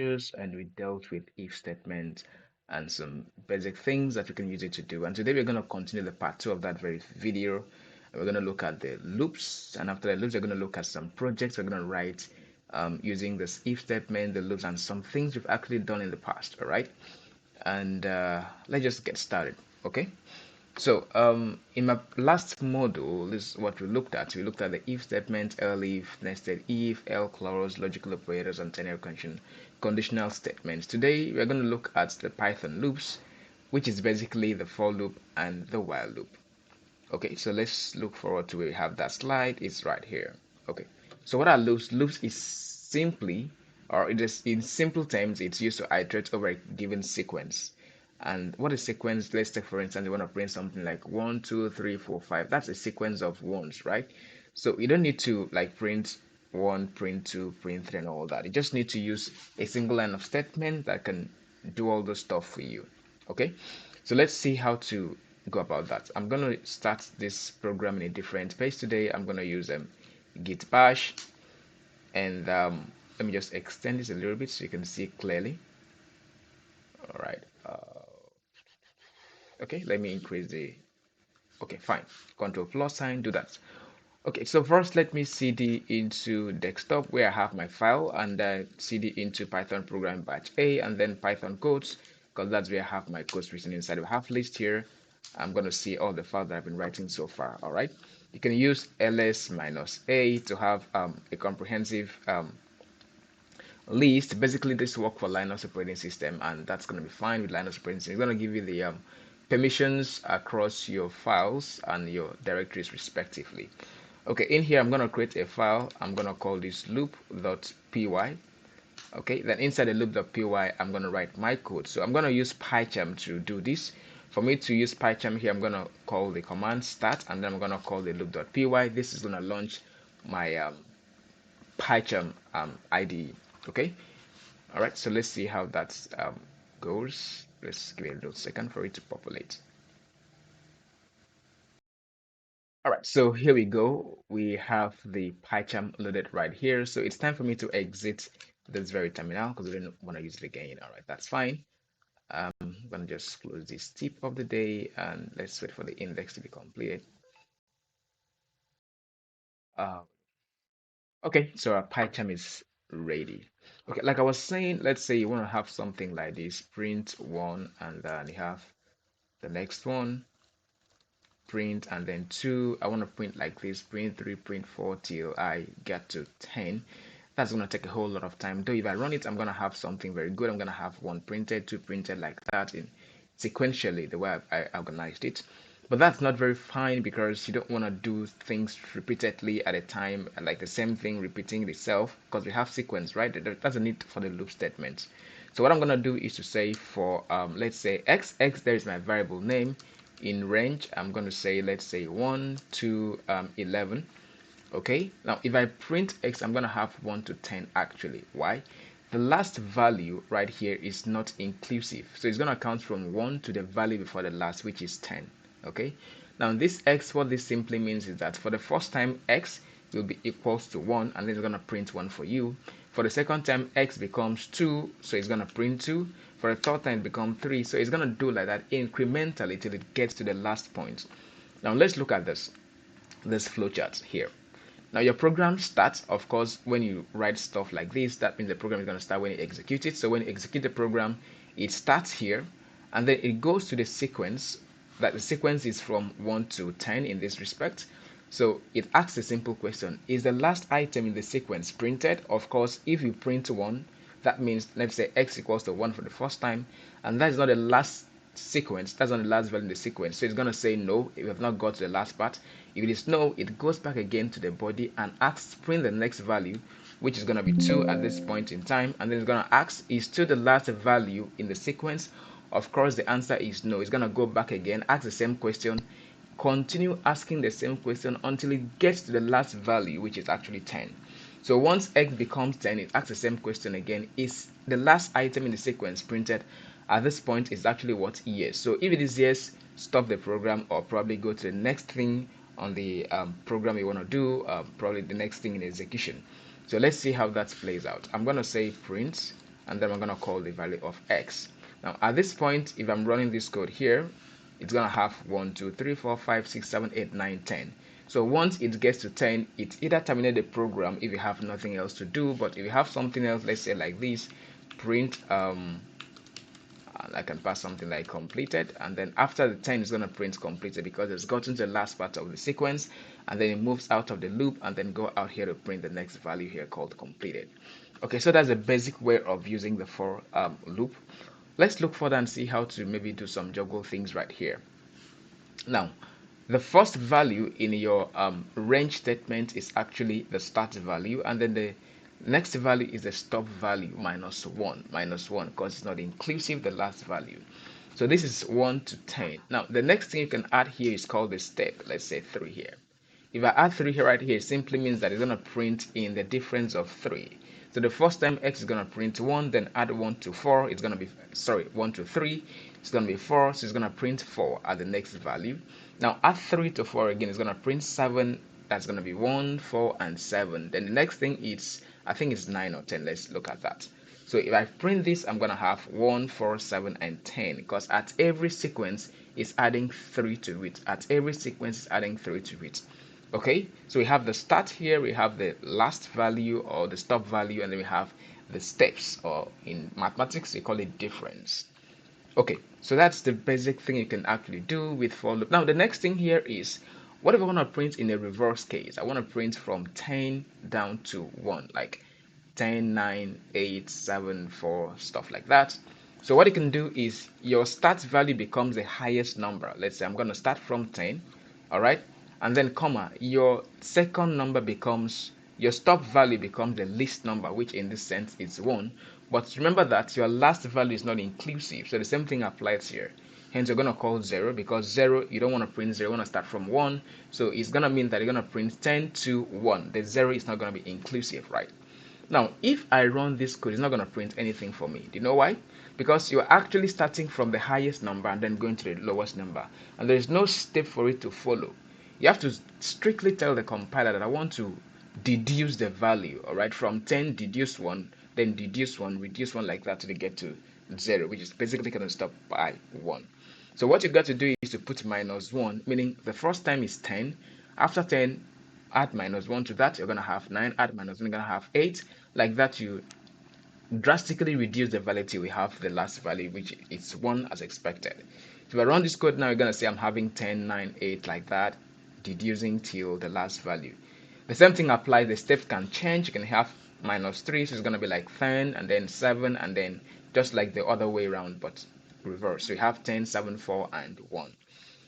and we dealt with if statements and some basic things that we can use it to do. And today we're going to continue the part two of that very video. And we're going to look at the loops, and after the loops, we're going to look at some projects we're going to write using this if statement, the loops, and some things we've actually done in the past. All right, and let's just get started. Okay. So in my last module, this is what we looked at. We looked at the if statement, elif, nested if, clause, logical operators, and ternary conditional statements. Today, we're going to look at the Python loops, which is basically the for loop and the while loop. Okay, so let's look forward to where we have that slide. It's right here. Okay, so what are loops? Loops is simply, or it is in simple terms, it's used to iterate over a given sequence. And what is sequence? Let's take for instance, you want to print something like 1, 2, 3, 4, 5. That's a sequence of ones, right? So you don't need to like print 1, print 2, print 3, and all that. You just need to use a single line of statement that can do all those stuff for you. Okay, so let's see how to go about that. I'm going to start this program in a different place today. I'm going to use git bash, and let me just extend this a little bit so you can see clearly. All right. Okay, let me increase the. Okay, fine. Control plus sign, do that. Okay, so first let me cd into desktop where I have my file, and cd into Python program batch A, and then Python codes, because that's where I have my codes written inside. We have list here. I'm going to see all the files that I've been writing so far. All right, you can use ls-a to have a comprehensive list. Basically, this work for Linux operating system, and that's going to be fine with Linux operating system. It's going to give you the permissions across your files and your directories respectively. Okay, in here I'm going to create a file. I'm going to call this loop.py. Okay, then inside the loop.py I'm going to write my code. So I'm going to use PyCharm to do this. For me to use PyCharm here, I'm going to call the command start, and then I'm going to call the loop.py. This is going to launch my PyCharm IDE. Okay, all right, so let's see how that goes. Let's give it a little second for it to populate. All right, so here we go. We have the PyCharm loaded right here. So it's time for me to exit this very terminal because we don't want to use it again. All right, that's fine. I'm going to just close this tip of the day, and let's wait for the index to be completed. Uh, okay, so our PyCharm is ready. Okay, like I was saying, let's say you want to have something like this, print 1, and then you have the next one, print, and then 2. I want to print like this, print 3, print 4 till I get to 10. That's going to take a whole lot of time. Though if I run it, I'm going to have something very good. I'm going to have 1 printed, 2 printed like that in sequentially the way I organized it. But that's not very fine because you don't want to do things repeatedly at a time, like the same thing repeating itself, because we have sequence, right? That's a need for the loop statements. So what I'm going to do is to say for, let's say x, there is my variable name. In range, I'm going to say, let's say 1 to 11. Okay, now if I print x, I'm going to have 1 to 10 actually. Why? The last value right here is not inclusive, so it's going to count from 1 to the value before the last, which is 10. Okay, now this x, what this simply means is that for the first time x will be equals to 1, and then it's going to print 1 for you. For the second time x becomes 2, so it's going to print 2. For the third time it becomes 3, so it's going to do like that incrementally till it gets to the last point. Now let's look at this flowchart here. Now your program starts, of course, when you write stuff like this. That means the program is going to start when you execute it. So when you execute the program, it starts here, and then it goes to the sequence. That the sequence is from 1 to 10 in this respect. So it asks a simple question: is the last item in the sequence printed? Of course, if you print 1, that means, let's say x equals to 1 for the first time, and that is not the last sequence, that's not the last value in the sequence. So it's going to say no, if you have not got to the last part. If it is no, it goes back again to the body and asks print the next value, which is going to be 2 at this point in time, and then it's going to ask, is 2 the last value in the sequence? Of course the answer is no. It's going to go back again, ask the same question, continue asking the same question until it gets to the last value, which is actually 10. So once x becomes 10, it asks the same question again: is the last item in the sequence printed? At this point, it's actually what? Yes. So if it is yes, stop the program, or probably go to the next thing on the program you want to do, probably the next thing in execution. So let's see how that plays out. I'm going to say print, and then I'm going to call the value of x. Now at this point, if I'm running this code here, it's going to have 1 2 3 4 5 6 7 8 9 10. So once it gets to 10, it either terminate the program if you have nothing else to do. But if you have something else, let's say like this, print I can pass something like completed, and then after the 10 is going to print completed because it's gotten to the last part of the sequence, and then it moves out of the loop and then go out here to print the next value here called completed. Okay, so that's a basic way of using the for loop. Let's look further and see how to maybe do some juggle things right here. Now, the first value in your range statement is actually the start value, and then the next value is the stop value minus 1 because it's not inclusive the last value. So this is 1 to 10. Now the next thing you can add here is called the step. Let's say 3 here. If I add 3 here right here, it simply means that it's going to print in the difference of 3. So the first time x is going to print 1, then add 1 to 4, it's going to be, 1 to 3, it's going to be 4, so it's going to print 4 at the next value. Now add 3 to 4 again, it's going to print 7, that's going to be 1, 4, and 7. Then the next thing is, I think it's 9 or 10, let's look at that. So if I print this, I'm going to have 1, 4, 7, and 10, because at every sequence, it's adding 3 to it. At every sequence, it's adding 3 to it. Okay, so we have the start here, we have the last value or the stop value, and then we have the steps, or in mathematics we call it difference. Okay, so that's the basic thing you can actually do with for loop. Now the next thing here is, what if I want to print in a reverse case? I want to print from 10 down to 1, like 10 9 8 7 4, stuff like that. So what you can do is your start value becomes the highest number. Let's say I'm going to start from 10, all right, and then comma, your second number becomes, your stop value becomes the least number, which in this sense is 1. But remember that your last value is not inclusive, so the same thing applies here. Hence you're going to call 0, because 0, you don't want to print 0, you want to start from 1. So it's going to mean that you're going to print 10 to 1. The 0 is not going to be inclusive, right? Now if I run this code, it's not going to print anything for me. Do you know why? Because you're actually starting from the highest number and then going to the lowest number, and there is no step for it to follow. You have to strictly tell the compiler that I want to deduce the value, all right, from 10 deduce 1, then deduce 1, reduce 1, like that, to get to 0, which is basically going to stop by 1. So what you got to do is to put minus 1, meaning the first time is 10. After 10, add minus 1 to that, you're going to have 9. Add minus 1, you're going to have 8. Like that, you drastically reduce the value till we have the last value, which is 1 as expected. So if I run this code now, you're going to see I'm having 10 9 8, like that, deducing till the last value. The same thing applies. The steps can change. You can have minus 3, so it's going to be like 10 and then 7, and then just like the other way around, but reverse. So you have 10 7 4 and 1.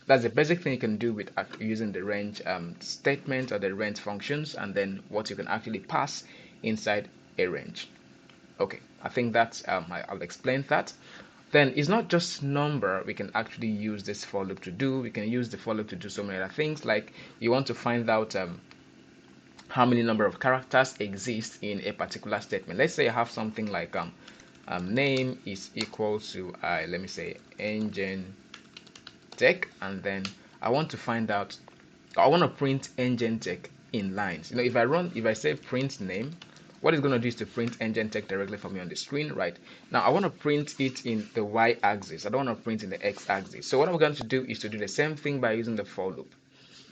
That's the basic thing you can do with using the range statement or the range functions, and then what you can actually pass inside a range. Okay, I think that's I'll explain that. Then it's not just number we can actually use this for loop to do. We can use the for loop to do so many other things, like you want to find out how many number of characters exist in a particular statement. Let's say I have something like name is equal to let me say EnGentech, and then I want to find out, I want to print EnGentech in lines. You know, if I say print name, what it's going to do is to print EnGentech directly for me on the screen. Right now I want to print it in the y-axis, I don't want to print in the x-axis. So what I'm going to do is to do the same thing by using the for loop.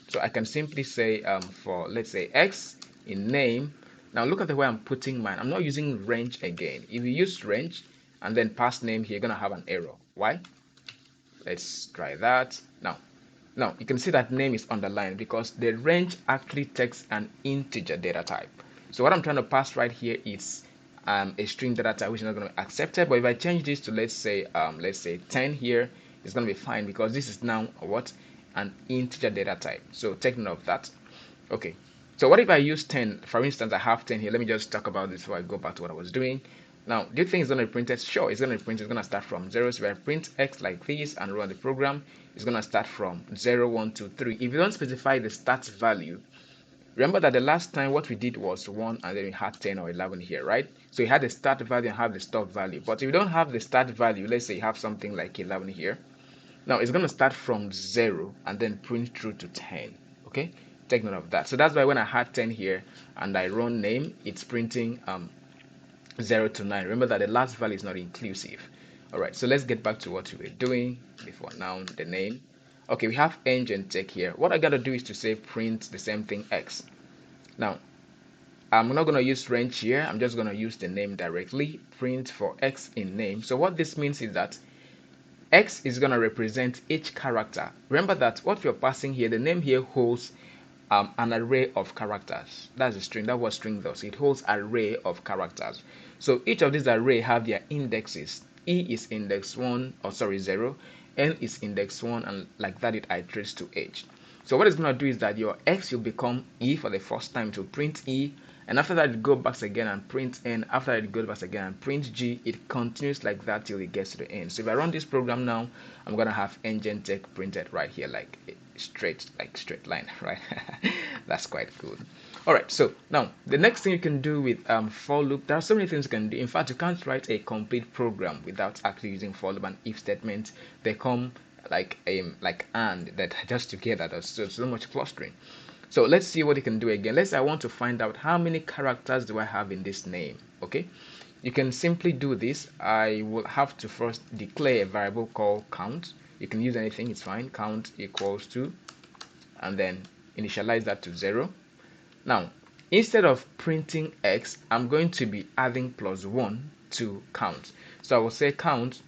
So I can simply say for, let's say, x in name. Now look at the way I'm putting mine. I'm not using range again. If you use range and then pass name here, you're going to have an error. Why? Let's try that. Now you can see that name is underlined because the range actually takes an integer data type. So what I'm trying to pass right here is a string data type, which is not going to be accepted. But if I change this to let's say 10 here, it's going to be fine because this is now what? An integer data type. So take note of that. Okay, so what if I use 10? For instance, I have 10 here. Let me just talk about this before I go back to what I was doing. Now, do you think it's going to be printed? Sure, it's going to be printed. It's going to start from 0. So if I print x like this and run the program, it's going to start from 0 1 2 3. If you don't specify the start value, remember that the last time what we did was 1 and then we had 10 or 11 here, right? So you had the start value and have the stop value. But if you don't have the start value, let's say you have something like 11 here, now it's going to start from 0 and then print through to 10. Okay, take note of that. So that's why when I had 10 here and I run name, it's printing 0 to 9. Remember that the last value is not inclusive. Alright, so let's get back to what we were doing before now, the name. Okay, we have EnGentech here. What I gotta do is to say print the same thing x. Now, I'm not gonna use range here, I'm just gonna use the name directly, print for x in name. So what this means is that x is gonna represent each character. Remember that what you're passing here, the name here holds an array of characters. That's a string. That's what string does. It holds array of characters. So each of these array have their indexes. E is index 1, or sorry, 0. N is index 1, and like that it iterates to h. So what it's going to do is that your x will become E for the first time to print E, and after that it goes back again and print N. After that it goes back again and print G. It continues like that till it gets to the end. So if I run this program now, I'm going to have EnGentech printed right here like straight line, right? That's quite good. All right, so now the next thing you can do with for loop, there are so many things you can do. In fact, you can't write a complete program without actually using for loop and if statements. They come like and that just together. There's so much clustering. So let's see what you can do again. Let's say I want to find out how many characters do I have in this name. Okay, you can simply do this. I will have to first declare a variable called count. You can use anything, it's fine. Count equals to, and then initialize that to 0. Now, instead of printing x, I'm going to be adding +1 to count. So I will say count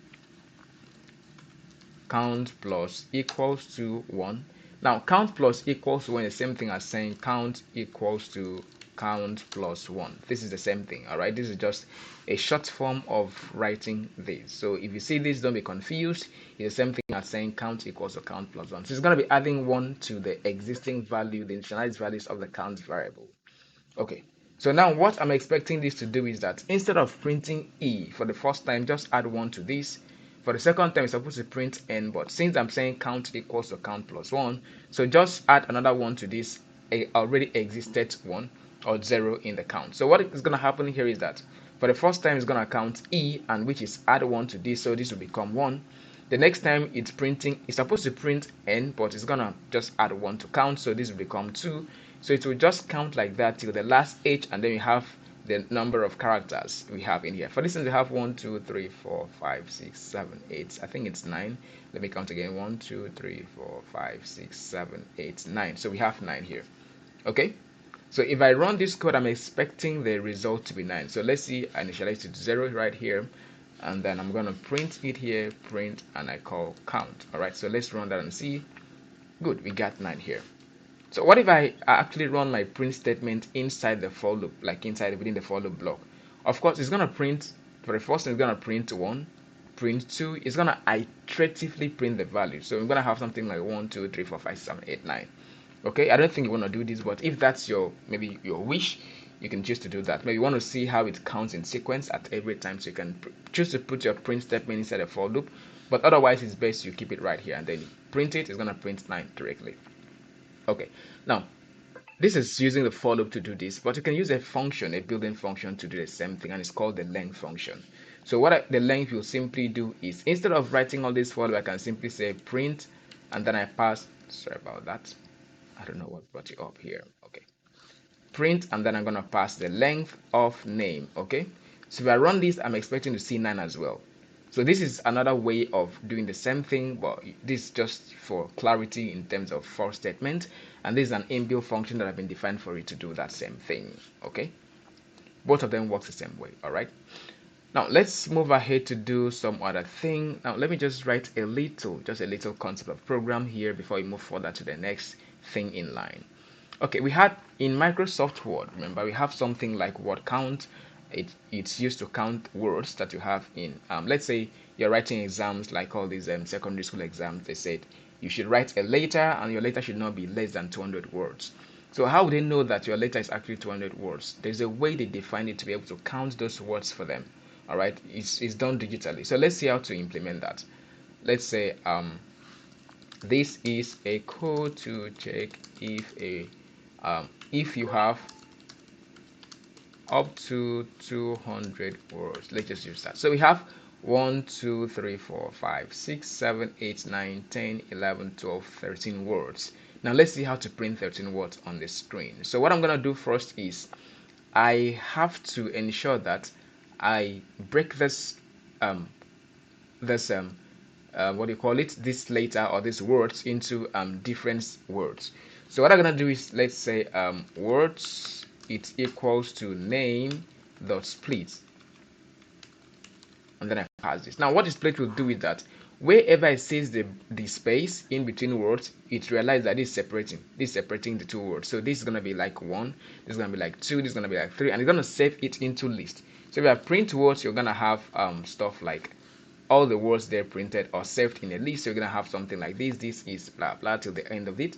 plus equals to 1. Now, count plus equals to 1 is the same thing as saying count equals to count plus 1. This is the same thing, all right? This is just a short form of writing this. So if you see this, don't be confused. It's the same thing as saying count equals to count plus 1. So it's going to be adding 1 to the existing value, the initialized values of the count variable. Okay, so now what I'm expecting this to do is that instead of printing E for the first time, just add 1 to this. For the second time, it's supposed to print N, but since I'm saying count equals to count plus 1, so just add another 1 to this already existed 1 or 0 in the count. So what is going to happen here is that for the first time, it's going to count E, and which is add 1 to this, so this will become 1. The next time it's printing, it's supposed to print N, but it's going to just add 1 to count, so this will become 2. So it will just count like that till the last H, and then you have the number of characters we have in here. For this, we have 1, 2, 3, 4, 5, 6, 7, 8. I think it's 9. Let me count again. 1, 2, 3, 4, 5, 6, 7, 8, 9. So we have 9 here. Okay. So if I run this code, I'm expecting the result to be 9. So let's see. I initialize it to 0 right here, and then I'm going to print it here. Print, and I call count. All right. So let's run that and see. Good. We got 9 here. So what if I actually run my print statement inside the for loop, like within the for loop block? Of course, it's going to print, for the first thing, it's going to print 1, print 2, it's going to iteratively print the value. So we're going to have something like 1, 2, 3, 4, 5, 7, 8, 9. Okay, I don't think you want to do this, but if that's maybe your wish, you can choose to do that. Maybe you want to see how it counts in sequence at every time, so you can choose to put your print statement inside the for loop, but otherwise it's best you keep it right here and then you print it. It's going to print 9 directly. Okay, now this is using the for loop to do this, but you can use a function, a built-in function, to do the same thing, and it's called the length function. So what the length will simply do is, instead of writing all this for loop, I can simply say print, and then I pass, sorry about that, I don't know what brought you up here. Okay, print, and then I'm going to pass the length of name. Okay, so if I run this, I'm expecting to see 9 as well. So this is another way of doing the same thing, but this is just for clarity in terms of for statement, and this is an inbuilt function that have been defined for it to do that same thing. Okay, both of them works the same way. All right, now let's move ahead to do some other thing. Now let me just write a little concept of program here before we move further to the next thing in line. Okay, we had in Microsoft Word, remember, we have something like word count. It's used to count words that you have in, let's say you're writing exams like all these secondary school exams. They said you should write a letter, and your letter should not be less than 200 words. So how would they know that your letter is actually 200 words? There's a way they define it to be able to count those words for them. All right, it's done digitally. So let's see how to implement that. Let's say this is a code to check if you have up to 200 words. Let's just use that. So we have 1, 2, 3, 4, 5, 6, 7, 8, 9, 10, 11, 12, 13 words. Now let's see how to print 13 words on the screen. So what I'm going to do first is I have to ensure that I break this this what do you call it, this letter or these words into different words. So what I'm gonna do is, let's say words, it equals to name dot split, and then I pass this. Now what the split will do is that wherever it says the space in between words, it realizes that it's separating the two words. So this is gonna be like 1, this is gonna be like 2, this is gonna be like 3, and it's gonna save it into list. So if I print words, you're gonna have stuff like all the words there printed or saved in a list. So you're gonna have something like this is blah blah till the end of it.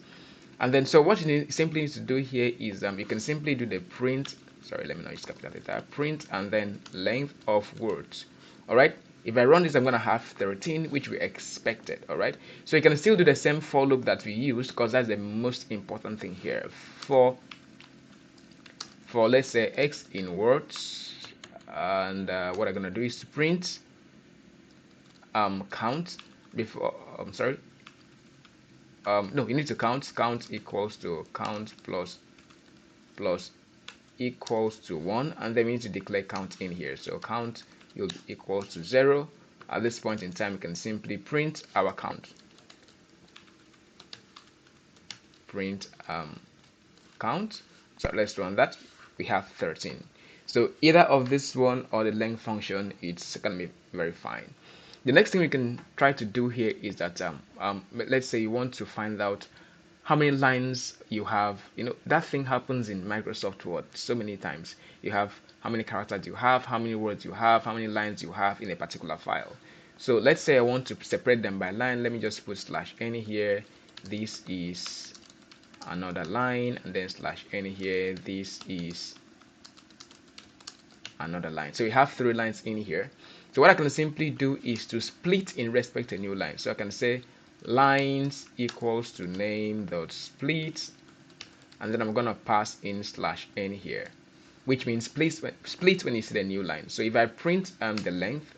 And then so what you simply need to do here is you can simply do the print, sorry, let me not use capital letter, print and then length of words. All right, if I run this, I'm gonna have 13, which we expected. All right, so you can still do the same for loop that we used, because that's the most important thing here. For let's say x in words, and what I'm gonna do is to print count before sorry, no, you need to count equals to count plus equals to 1, and then we need to declare count in here. So count will be equals to 0. At this point in time, we can simply print our count. Print count. So let's run that. We have 13. So either of this one or the length function, it's gonna be very fine. The next thing we can try to do here is that let's say you want to find out how many lines you have. You know, that thing happens in Microsoft Word so many times. You have how many characters you have, how many words you have, how many lines you have in a particular file. So let's say I want to separate them by line. Let me just put /n here. This is another line, and then /n here. This is another line. So we have 3 lines in here. So what I can simply do is to split in respect to a new line. So I can say lines equals to name dot split, and then I'm gonna pass in /n here, which means split when you see the new line. So if I print the length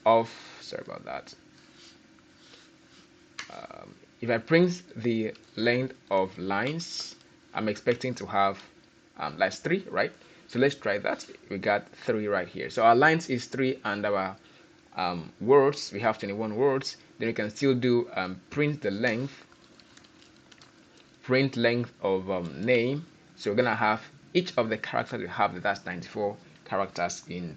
of, sorry about that, if I print the length of lines, I'm expecting to have that's 3, right? So let's try that. We got 3 right here. So our lines is 3, and our words, we have 21 words. Then we can still do print the length, print length of name. So we're gonna have each of the characters we have, that's 94 characters in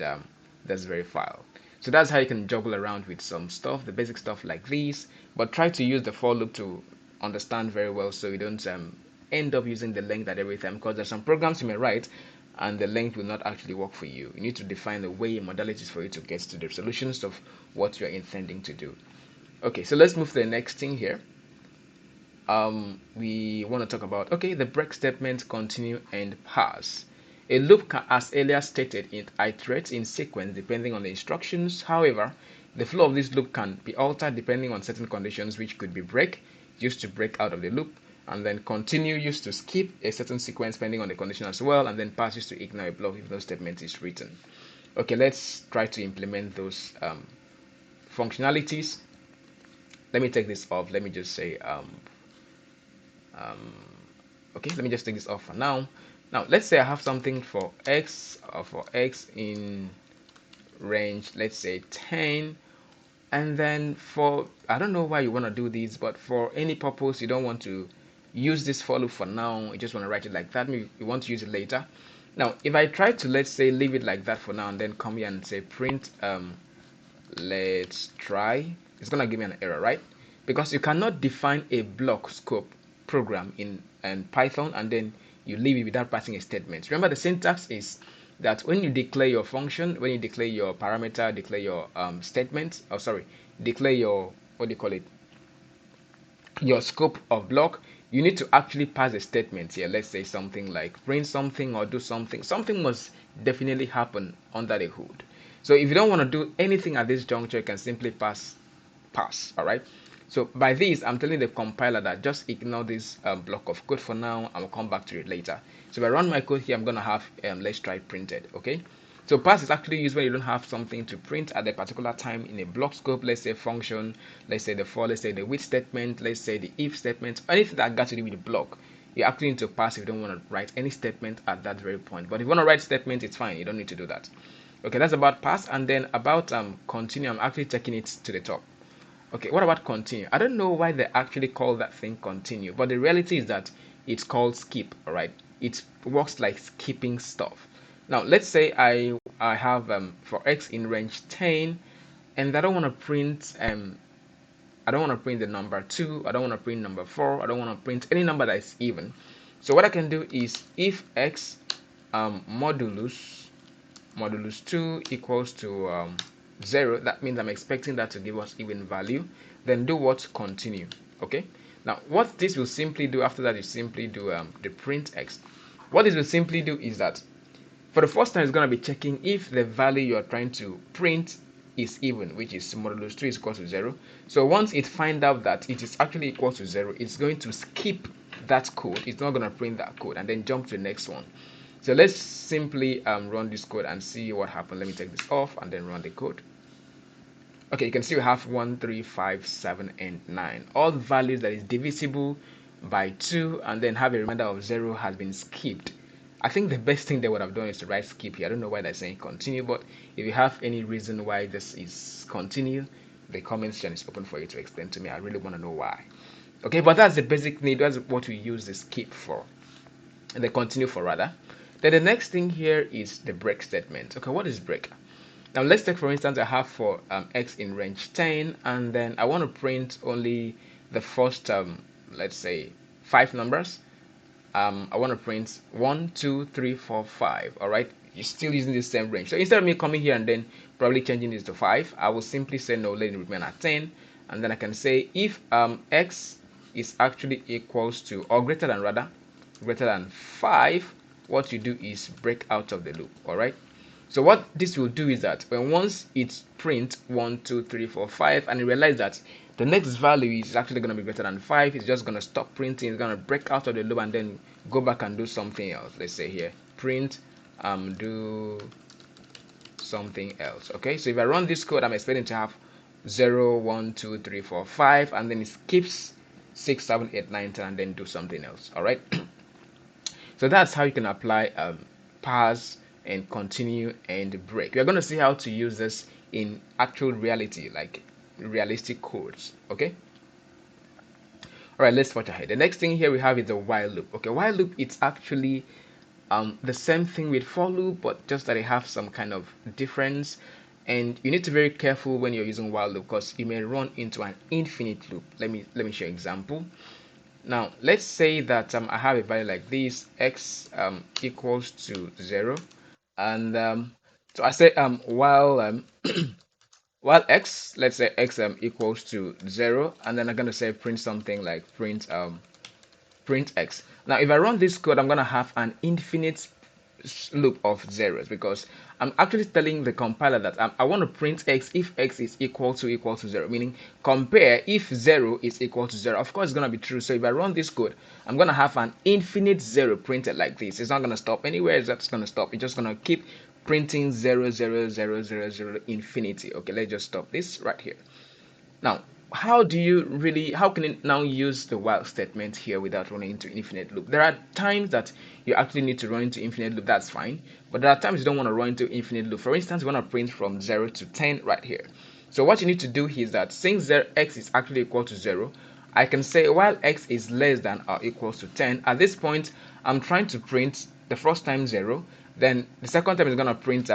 this very file. So that's how you can juggle around with some stuff, the basic stuff like this, but try to use the for loop to understand very well, so you don't end up using the length at every time, because there's some programs you may write and the length will not actually work for you. You need to define the way modalities for you to get to the solutions of what you're intending to do. Okay, so let's move to the next thing here. We want to talk about, okay, the break statement, continue and pass. A loop can, as earlier stated, it iterates in sequence depending on the instructions. However, the flow of this loop can be altered depending on certain conditions, which could be break, used to break out of the loop, and then continue, used to skip a certain sequence depending on the condition as well, and then pass, used to ignore a block if no statement is written. Okay, let's try to implement those functionalities. Let me take this off. Let me just say okay, let me just take this off for now. Now let's say I have something for x, or for x in range, let's say 10, and then for, I don't know why you want to do this, but for any purpose you don't want to use this for loop for now, you just want to write it like that, maybe you want to use it later. Now if I try to, let's say, leave it like that for now and then come here and say print let's try, it's gonna give me an error, right? Because you cannot define a block scope program in Python and then you leave it without passing a statement. Remember, the syntax is that when you declare your function, when you declare your parameter, declare your statement, oh sorry, declare your, what do you call it, your scope of block, you need to actually pass a statement here. Let's say something like print something or do something. Something must definitely happen under the hood. So if you don't want to do anything at this juncture, you can simply pass. All right. So by this, I'm telling the compiler that just ignore this block of code for now, and we'll come back to it later. So if I run my code here, I'm going to have let's try printed. Okay. So pass is actually used when you don't have something to print at a particular time in a block scope. Let's say function, let's say the for, let's say the with statement, let's say the if statement, anything that got to do with the block. You actually need to pass if you don't want to write any statement at that very point. But if you want to write statement, it's fine. You don't need to do that. Okay, that's about pass. And then about continue, I'm actually taking it to the top. Okay, what about continue? I don't know why they actually call that thing continue, but the reality is that it's called skip. All right, it works like skipping stuff. Now let's say I have for x in range 10, and I don't want to print the number 2, I don't want to print number 4, I don't want to print any number that is even. So what I can do is if x modulus 2 equals to 0, that means I'm expecting that to give us even value. Then do what? Continue. Okay. Now what this will simply do after that is simply do the print x. What this will simply do is that for the first time, it's going to be checking if the value you are trying to print is even, which is modulus 2 is equal to 0. So once it finds out that it is actually equal to 0, it's going to skip that code. It's not going to print that code and then jump to the next one. So let's simply run this code and see what happens. Let me take this off and then run the code. Okay, you can see we have 1, 3, 5, 7, and 9. All values that is divisible by 2 and then have a remainder of 0 has been skipped. I think the best thing they would have done is to write skip here. I don't know why they're saying continue, but if you have any reason why this is continue, the comment section is open for you to explain to me. I really want to know why. Okay, but that's the basic need. That's what we use the skip for, and the continue for rather. Then the next thing here is the break statement. Okay, what is break? Now let's take for instance I have for x in range 10, and then I want to print only the first let's say 5 numbers. I want to print 1, 2, 3, 4, 5. All right, you're still using the same range. So instead of me coming here and then probably changing this to 5, I will simply say no, let it remain at 10, and then I can say if x is actually equals to or greater than rather greater than 5, what you do is break out of the loop. All right. So what this will do is that when once it print 1, 2, 3, 4, 5, and you realize that the next value is actually going to be greater than 5, it's just going to stop printing. It's going to break out of the loop and then go back and do something else. Let's say here print do something else. Okay, so if I run this code, I'm expecting to have 0, 1, 2, 3, 4, 5, and then it skips 6, 7, 8, 9, 10, and then do something else. All right. So that's how you can apply parse and continue and break. We're going to see how to use this in actual reality, like realistic codes. Okay. All right, let's watch ahead. The next thing here we have is the while loop. Okay, while loop, it's actually the same thing with for loop, but just that it have some kind of difference. And you need to be very careful when you're using while loop because you may run into an infinite loop. Let me show you an example. Now let's say that I have a value like this, x equals to 0, and so I say while while x, let's say x equals to 0, and then I'm gonna say print something like print x. Now if I run this code, I'm gonna have an infinite loop of zeros because I'm actually telling the compiler that I want to print x if x is equal to 0, meaning compare if 0 is equal to 0. Of course, it's going to be true. So if I run this code, I'm going to have an infinite 0 printed like this. It's not going to stop anywhere. It's just going to stop. It's just going to keep printing 0, 0, 0, 0, 0, infinity. Okay, let's just stop this right here. Now, how can you now use the while statement here without running into infinite loop? There are times that you actually need to run into infinite loop, that's fine. But there are times you don't want to run into infinite loop. For instance, you want to print from 0 to 10 right here. So what you need to do is that since x is actually equal to 0, I can say while x is less than or equals to 10, at this point, I'm trying to print the first time 0, then the second time is going to print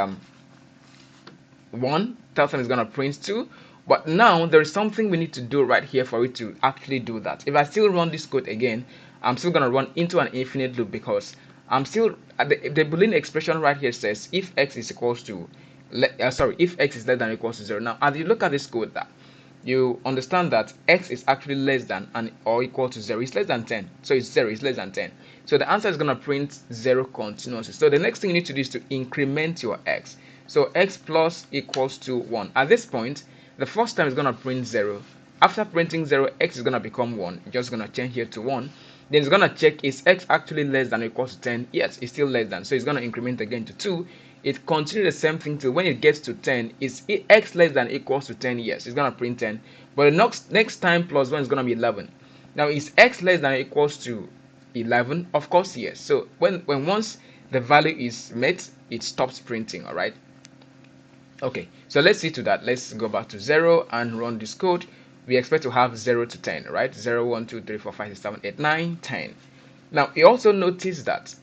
1, third time is going to print 2, but now there is something we need to do right here for it to actually do that. If I still run this code again, I'm still going to run into an infinite loop because I'm still the Boolean expression right here says if x is equals to if x is less than or equals to 0. Now as you look at this code, that you understand that x is actually less than and or equal to 0. It's less than 10, so it's 0. It's less than 10, so the answer is going to print 0 continuously. So the next thing you need to do is to increment your x. So x plus equals to 1. At this point, the first time is going to print 0. After printing 0, x is going to become 1. You're just going to change here to 1. Then it's going to check, is x actually less than or equal to 10? Yes, it's still less than. So it's going to increment again to 2. It continues the same thing till when it gets to 10. Is x less than or equals to 10? Yes, it's going to print 10. But the next time plus 1 is going to be 11. Now, is x less than or equals to 11? Of course, yes. So when once the value is met, it stops printing, all right? Okay, so let's see to that. Let's go back to 0 and run this code. We expect to have 0 to 10, right? 0, 1, 2, 3, 4, 5, 6, 7, 8, 9, 10. Now, you also notice that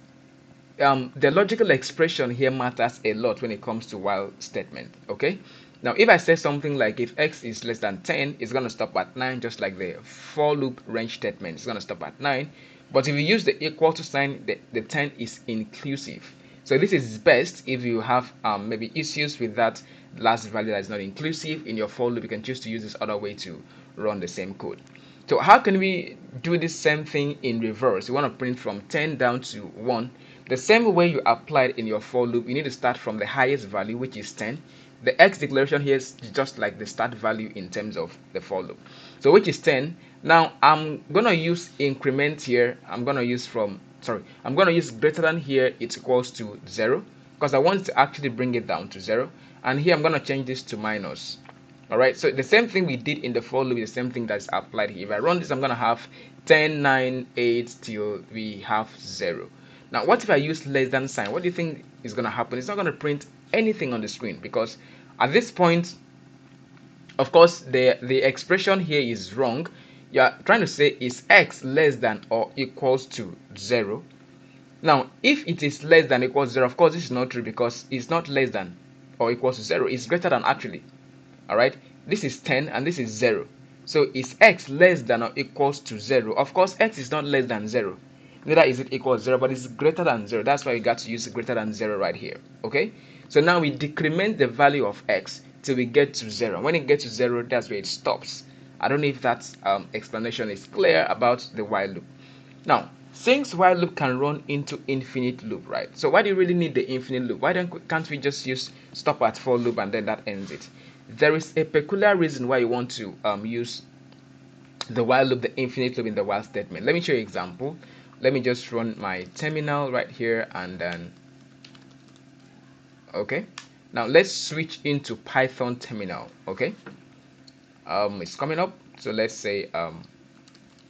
the logical expression here matters a lot when it comes to while statement. Okay, now if I say something like if x is less than 10, it's going to stop at 9, just like the for loop range statement. It's going to stop at 9. But if you use the equal to sign, the 10 is inclusive. So this is best if you have maybe issues with that last value that is not inclusive in your for loop. You can choose to use this other way to run the same code. So how can we do this same thing in reverse? You want to print from 10 down to 1. The same way you applied in your for loop, you need to start from the highest value, which is 10. The x declaration here is just like the start value in terms of the for loop. So which is 10. Now I'm gonna use increment here. I'm gonna use greater than here, it's equals to 0, because I want to actually bring it down to 0. And here I'm gonna change this to minus. Alright, so the same thing we did in the for loop is the same thing that's applied here. If I run this, I'm gonna have 10, 9, 8 till we have 0. Now, what if I use less than sign? What do you think is going to happen? It's not going to print anything on the screen, because at this point, of course, the expression here is wrong. You're trying to say is x less than or equals to 0. Now, if it is less than or equals to 0, of course, this is not true, because it's not less than or equals to 0. It's greater than, actually. All right, this is 10 and this is 0. So is x less than or equals to 0? Of course, x is not less than 0. Neither is it equal to 0, but it's greater than 0. That's why we got to use greater than 0 right here. Okay, so now we decrement the value of x till we get to 0. When it gets to 0, that's where it stops. I don't know if that explanation is clear about the while loop. Now, since while loop can run into infinite loop, right? So why do you really need the infinite loop? Why can't we just use stop at for loop and then that ends it? There is a peculiar reason why you want to use the while loop, the infinite loop in the while statement. Let me show you an example. Let me just run my terminal right here, and then okay. Now let's switch into Python terminal. Okay, it's coming up. So let's say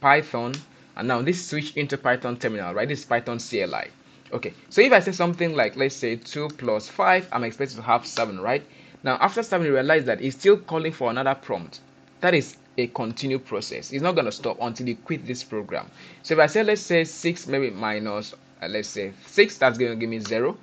Python, and now this switch into Python terminal, right? This is Python CLI. Okay, so if I say something like, let's say 2 plus 5, I'm expected to have 7, right? Now after 7, you realize that it's still calling for another prompt. That is a continued process. It's not going to stop until you quit this program. So if I say, let's say 6 maybe minus let's say 6, that's going to give me 0.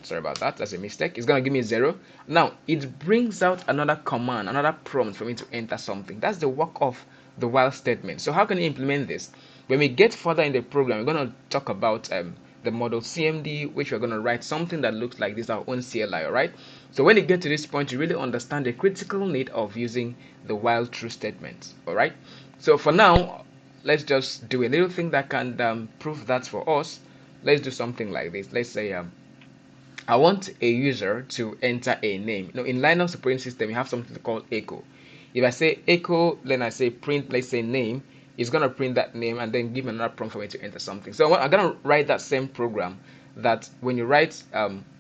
Sorry about that, that's a mistake. It's going to give me 0. Now it brings out another command, another prompt for me to enter something. That's the work of the while statement. So how can you implement this? When we get further in the program, we're going to talk about the model CMD, which we're going to write something that looks like this, our own CLI. All right, so when you get to this point, you really understand the critical need of using the while true statement. All right, so for now, let's just do a little thing that can prove that for us. Let's do something like this. Let's say I want a user to enter a name. Now, in Linux operating system, you have something called echo. If I say echo, then I say print, let's say name, it's going to print that name and then give me another prompt for me to enter something. So I'm going to write that same program that when you write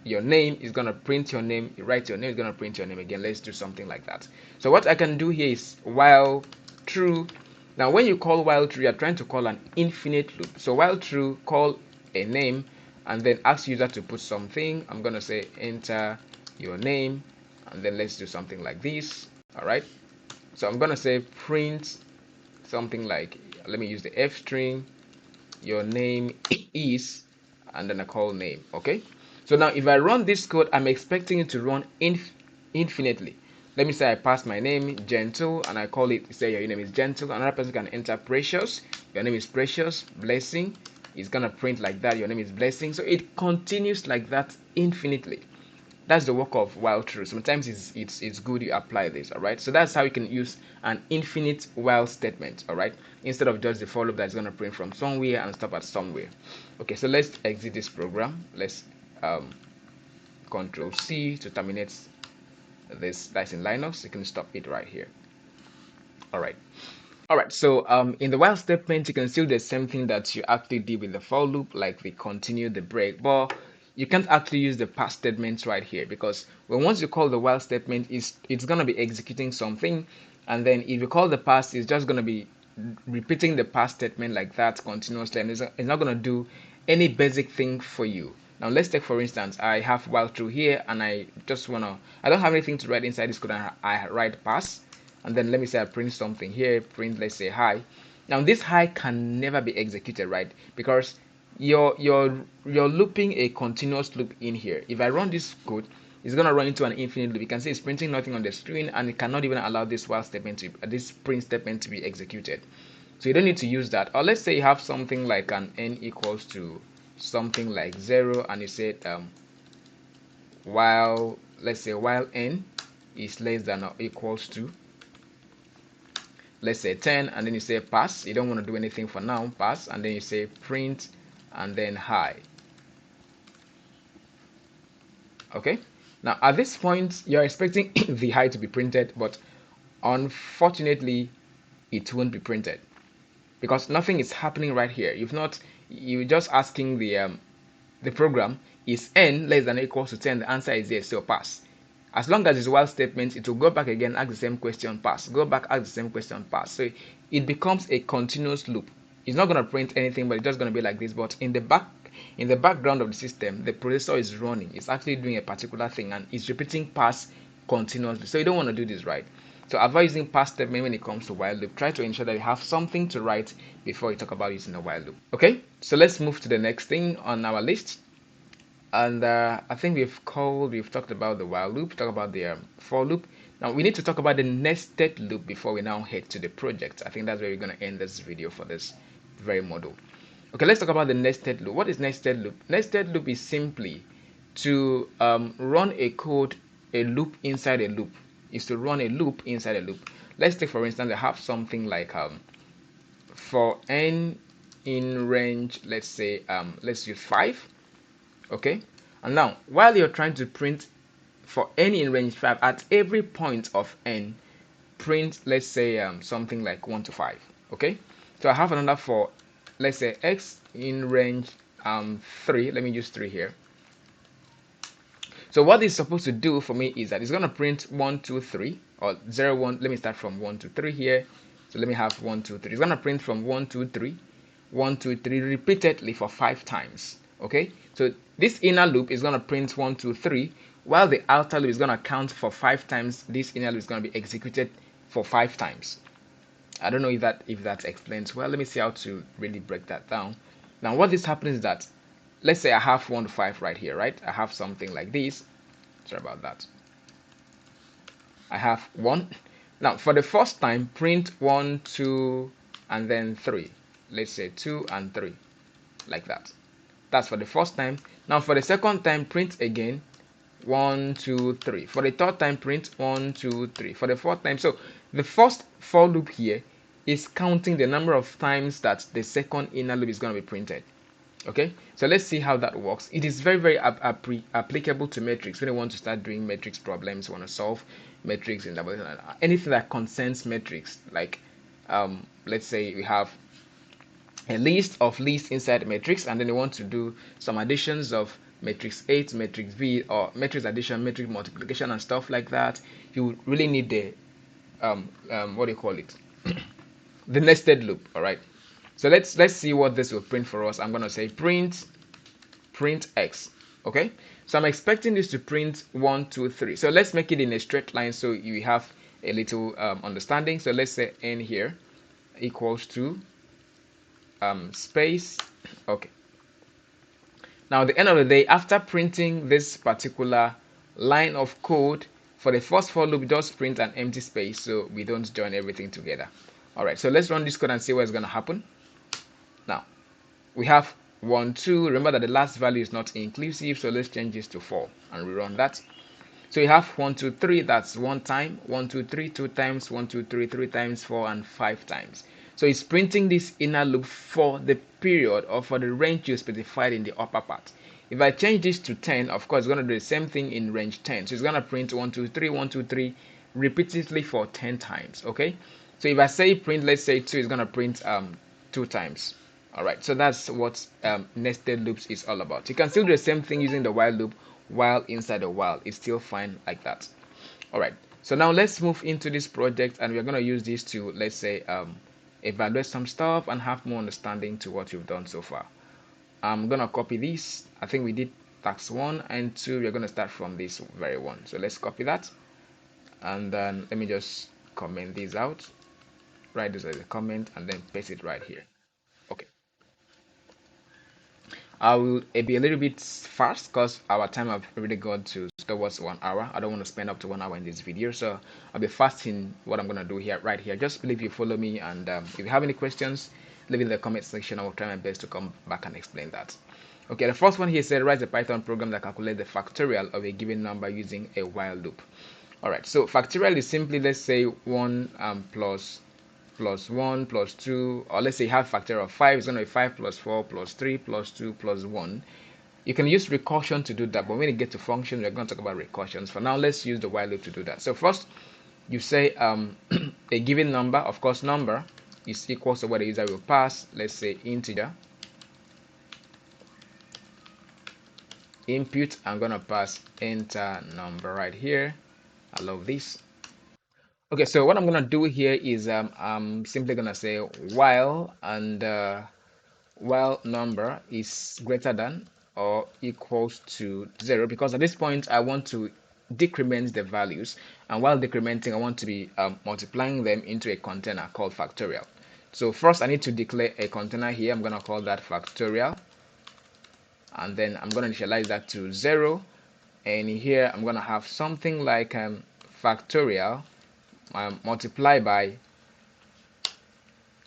your name, it's going to print your name. You write your name, it's going to print your name again. Let's do something like that. So what I can do here is while true. Now, when you call while true, you're trying to call an infinite loop. So while true, call a name, and then ask user to put something. I'm going to say enter your name, and then let's do something like this. All right, so I'm going to say print something like, let me use the f string, your name is, and then I call name. Okay, so now if I run this code, I'm expecting it to run infinitely. Let me say I pass my name gentle, and I call it, say your name is gentle. Another person can enter precious, your name is precious, blessing. It's gonna print like that, your name is blessing. So it continues like that infinitely. That's the work of while true. Sometimes it's good you apply this. All right, so that's how you can use an infinite while statement. All right, instead of just the for loop that's gonna print from somewhere and stop at somewhere. Okay, so let's exit this program. Let's Control C to terminate this. That's in Linux. You can stop it right here. All right. Alright, so in the while statement, you can still do the same thing that you actually did with the for loop, like the continue, the break, but you can't actually use the past statements right here, because when once you call the while statement, it's going to be executing something, and then if you call the past, it's just going to be repeating the past statement like that continuously, and it's not going to do any basic thing for you. Now let's take, for instance, I have while through here, and I don't have anything to write inside this code, and I write pass, and then let me say I print something here, print, let's say hi. Now this hi can never be executed, right? Because you're looping a continuous loop in here. If I run this code, it's gonna run into an infinite loop. You can see it's printing nothing on the screen, and it cannot even allow this while statement to this print statement to be executed. So you don't need to use that. Or let's say you have something like an n equals to something like 0, and you said while, let's say while n is less than or equals to, let's say 10, and then you say pass. You don't want to do anything for now, pass, and then you say print and then hi. Okay, now at this point you're expecting the hi to be printed, but unfortunately it won't be printed because nothing is happening right here. You're just asking the program, is n less than or equals to 10? The answer is yes, so pass. As long as it's while statement, it will go back again, ask the same question, pass, go back, ask the same question, pass. So it becomes a continuous loop. It's not going to print anything, but it's just going to be like this. But in the background of the system, the processor is running. It's actually doing a particular thing, and it's repeating pass continuously. So you don't want to do this, right? So avoid using pass statement when it comes to while loop. Try to ensure that you have something to write before you talk about using a while loop. Okay, so let's move to the next thing on our list. And I think we've talked about the while loop, talk about the for loop. Now we need to talk about the nested loop before we now head to the project. I think that's where we're going to end this video for this very module. Okay, let's talk about the nested loop. What is nested loop? Nested loop is simply to run a code, a loop inside a loop. Is to run a loop inside a loop. Let's take, for instance, I have something like for n in range, let's say let's use 5. Okay, and now while you're trying to print for n in range 5, at every point of n, print, let's say something like 1 to 5. Okay, so I have another for, let's say, x in range 3. Let me use 3 here. So what it's supposed to do for me is that it's going to print 1 2 3, or 0 1. Let me start from 1 to 3 here. So let me have 1 2 3. It's going to print from 1 2 3 1 2 3 repeatedly for 5 times. Okay, so this inner loop is going to print 1 2 3, while the outer loop is going to count for 5 times. This inner loop is going to be executed for 5 times. I don't know if that explains well. Let me see how to really break that down. Now what is happening is that, let's say I have 1 to 5 right here, right? I have something like this. Sorry about that. I have 1. Now for the first time, print 1 2 and then 3. Let's say 2 and 3, like that. That's for the first time. Now for the second time, print again 1 2 3. For the third time, print 1 2 3. For the fourth time, so the first for loop here is counting the number of times that the second inner loop is going to be printed. Okay, so let's see how that works. It is very applicable to metrics when you want to start doing metrics problems, want to solve metrics in anything that concerns metrics. Like let's say we have a list of lists inside the matrix, and then you want to do some additions of matrix A to matrix B, or matrix addition, matrix multiplication, and stuff like that. You really need the what do you call it, the nested loop. All right, so let's see what this will print for us. I'm going to say print x. Okay, so I'm expecting this to print 1 2 3. So let's make it in a straight line so you have a little understanding. So let's say n here equals to space. Okay, now at the end of the day, after printing this particular line of code, for the first for loop, just print an empty space so we don't join everything together. All right, so let's run this code and see what's going to happen. Now we have 1 2. Remember that the last value is not inclusive, so let's change this to 4 and rerun that. So you have 1 2 3, that's 1 time, 1 2 3 2 times, 1 2 3 3 times, 4, and 5 times. So it's printing this inner loop for the period or for the range you specified in the upper part. If I change this to 10, of course, it's going to do the same thing in range 10. So it's going to print 1 2 3 1 2 3 repeatedly for 10 times. Okay, so if I say print, let's say 2, it's going to print 2 times. All right, so that's what nested loops is all about. You can still do the same thing using the while loop while inside the while. It's still fine like that. All right, so now let's move into this project, and we're going to use this to, let's say, evaluate some stuff and have more understanding to what you've done so far. I'm gonna copy this. I think we did tax 1 and 2, we're going to start from this very one. So let's copy that, and then let me just comment this out, write this as a comment, and then paste it right here. Okay, I will be a little bit fast because our time have already gone towards 1 hour. I don't want to spend up to 1 hour in this video, so I'll be fast in what I'm gonna do here right here. Just believe you follow me, and if you have any questions, leave it in the comment section. I will try my best to come back and explain that. Okay, the first one here said write a Python program that calculates the factorial of a given number using a while loop. All right, so factorial is simply, let's say 1 plus 1 plus 2, or let's say you have factorial of 5, it's going to be 5 plus 4 plus 3 plus 2 plus 1. You can use recursion to do that, but when you get to functions, we're going to talk about recursions. For now, let's use the while loop to do that. So first, you say a given number, of course, number is equal to what the user will pass. Let's say integer. Input, I'm going to pass enter number right here. I love this. Okay, so what I'm going to do here is I'm simply going to say while, and while number is greater than or equals to 0, because at this point I want to decrement the values, and while decrementing I want to be multiplying them into a container called factorial. So first I need to declare a container here. I'm going to call that factorial, and then I'm going to initialize that to 0, and here I'm going to have something like factorial multiplied by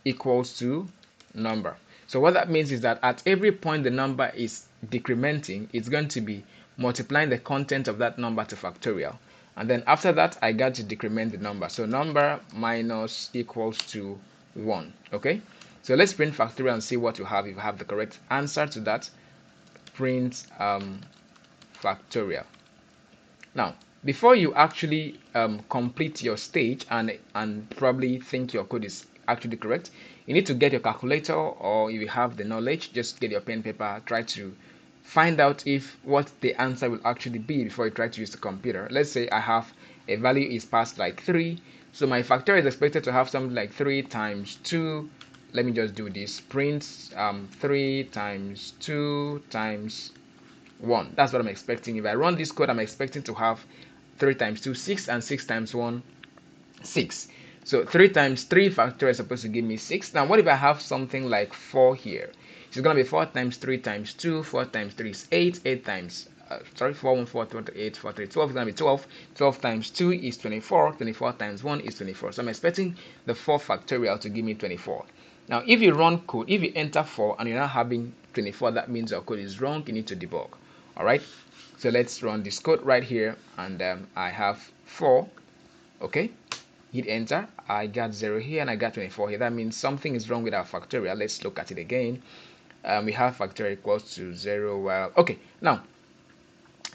equals to number. So what that means is that at every point the number is decrementing, it's going to be multiplying the content of that number to factorial. And then after that, I got to decrement the number. So number minus equals to 1. Okay? So let's print factorial and see what you have. If you have the correct answer to that, print factorial. Now, before you actually complete your stage and probably think your code is actually correct, you need to get your calculator, or if you have the knowledge, just get your pen and paper, try to find out if what the answer will actually be before you try to use the computer. Let's say I have a value is passed like 3, so my factorial is expected to have something like 3 times 2. Let me just do this, print 3 times 2 times 1. That's what I'm expecting. If I run this code, I'm expecting to have 3 times 2, 6, and 6 times 1, 6. So 3 times 3 factorial is supposed to give me 6. Now what if I have something like 4 here? It's going to be 4 times 3 times 2, 4 times 3 is 8, 8 times, 4, 1, 4, 28, 4, 3, 12 is going to be 12, 12 times 2 is 24, 24 times 1 is 24. So I'm expecting the 4 factorial to give me 24. Now if you run code, if you enter 4 and you're not having 24, that means your code is wrong. You need to debug. Alright, so let's run this code right here, and I have 4. Okay, hit enter. I got 0 here and I got 24 here. That means something is wrong with our factorial. Let's look at it again. We have factorial equals to 0. Well, okay, now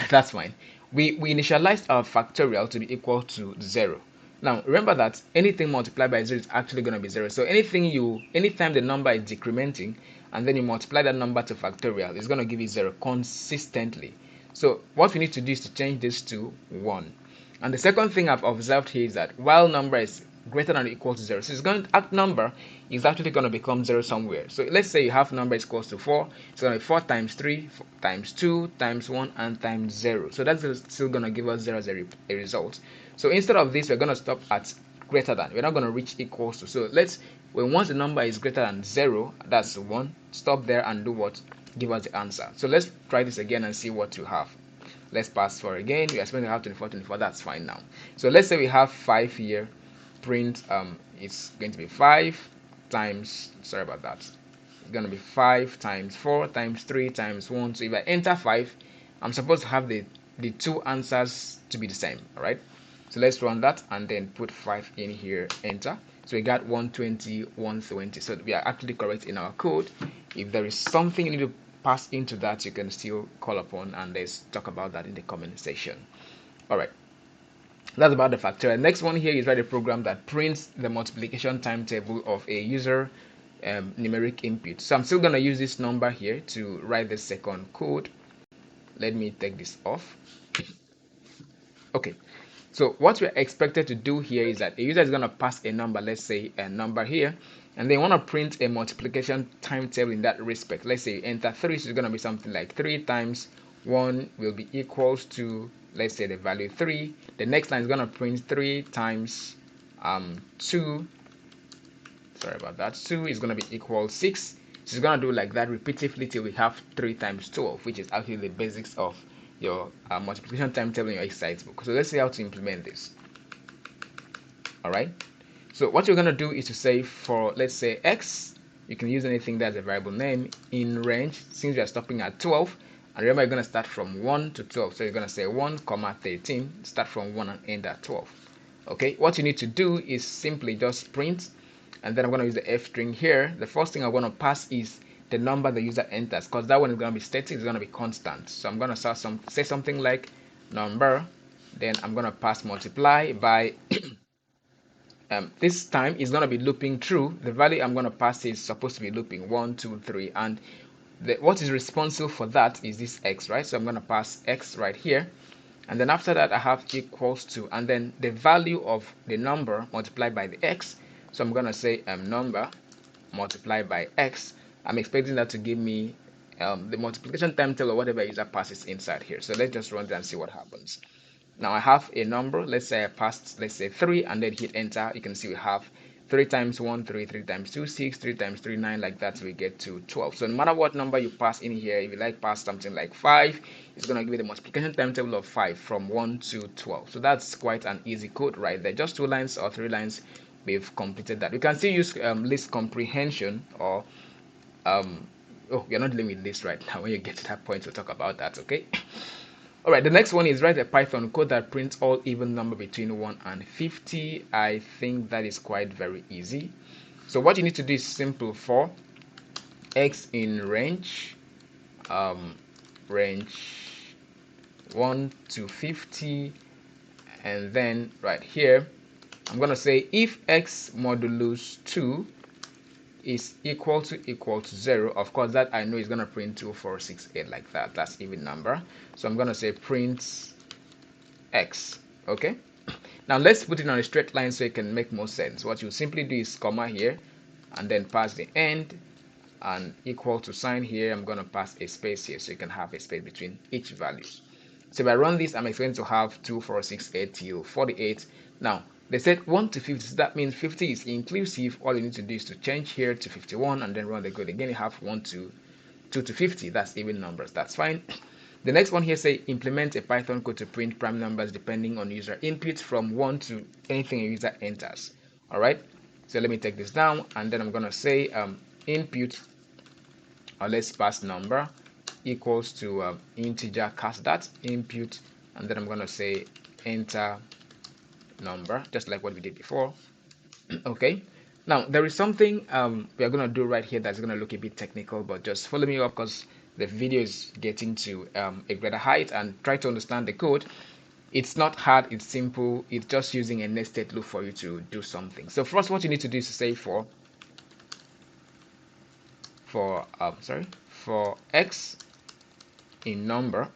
that's fine. We initialized our factorial to be equal to 0. Now remember that anything multiplied by 0 is actually going to be 0. So anytime the number is decrementing and then you multiply that number to factorial, it's going to give you 0 consistently. So what we need to do is to change this to 1. And the second thing I've observed here is that while number is greater than or equal to 0, so it's going to, number is actually going to become 0 somewhere. So let's say you have number is equals to 4. It's going to be 4 times 3 times 2 times 1 and times 0. So that's still going to give us 0 as a result. So instead of this, we're going to stop at greater than. We're not going to reach equals to. So once the number is greater than 0, that's 1, stop there and do what? Give us the answer. So let's try this again and see what you have. Let's pass for again. We are supposed to have 24, 24. That's fine now. So let's say we have 5 here. Print it's going to be 5 times, sorry about that. It's going to be 5 times 4 times 3 times 1. So if I enter 5, I'm supposed to have the two answers to be the same. All right. So let's run that and then put 5 in here, enter. So we got 120, 120. So we are actually correct in our code. If there is something you need to pass into that, you can still call upon, and let's talk about that in the comment section. All right. That's about the factorial. Next one here is write a program that prints the multiplication timetable of a user numeric input. So I'm still going to use this number here to write the second code. Let me take this off. Okay. So what we're expected to do here is that a user is going to pass a number, let's say a number here, and they want to print a multiplication timetable in that respect. Let's say enter 3, so it's going to be something like 3 times 1 will be equals to, let's say, the value 3. The next line is going to print 3 times 2. Sorry about that. 2 is going to be equal 6. So it's going to do like that repeatedly till we have 3 times 12, which is actually the basics of your multiplication timetable in your exercise book. So let's see how to implement this. All right. So what you're going to do is to say for, let's say, x, you can use anything that's a variable name in range, since we are stopping at 12. And remember, you're going to start from 1 to 12. So you're going to say 1, 13, start from 1 and end at 12. Okay, what you need to do is simply just print, and then I'm going to use the f string here. The first thing I'm going to pass is the number the user enters, because that one is going to be static, it's going to be constant. So I'm going to say something like number, then I'm going to pass multiply by this time is going to be looping through. The value I'm going to pass is supposed to be looping 1, 2, 3, and what is responsible for that is this x, right? So I'm going to pass x right here, and then after that I have equals to, and then the value of the number multiplied by the x. So I'm going to say number multiplied by x. I'm expecting that to give me the multiplication timetable or whatever user passes inside here. So let's just run that and see what happens. Now I have a number. Let's say I passed, let's say 3, and then hit enter. You can see we have 3 times 1, 3, 3 times 2, 6, 3 times 3, 9, like that, we get to 12. So no matter what number you pass in here, if you like pass something like 5, it's going to give you the multiplication timetable of 5 from 1 to 12. So that's quite an easy code right there. Just 2 lines or 3 lines, we've completed that. We can still use list comprehension or oh, we're not dealing with this right now. When you get to that point, we'll talk about that, okay? All right, the next one is write a Python code that prints all even number between 1 and 50. I think that is quite very easy. So what you need to do is simple. For x in range, range 1 to 50, and then right here, I'm going to say if x modulus 2 is equal to 0. Of course, that I know is going to print 2, 4, 6, 8 like that. That's even number. So I'm going to say print x. Okay. Now let's put it on a straight line so it can make more sense. What you simply do is comma here, and then pass the end, and equal to sign here. I'm going to pass a space here so you can have a space between each values. So if I run this, I'm expecting to have 2, 4, 6, 8 till 48. Now they said 1 to 50, so that means 50 is inclusive. All you need to do is to change here to 51 and then run the code again. You have 1 to 2 to 50. That's even numbers. That's fine. The next one here say implement a Python code to print prime numbers depending on user input from 1 to anything a user enters. All right. So let me take this down, and then I'm gonna say input, or let's pass number equals to integer cast that input, and then I'm gonna say enter number, just like what we did before. Okay, now there is something we are going to do right here that's going to look a bit technical, but just follow me up because the video is getting to a greater height, and try to understand the code. It's not hard, it's simple. It's just using a nested loop for you to do something. So first, what you need to do is to say for x in number.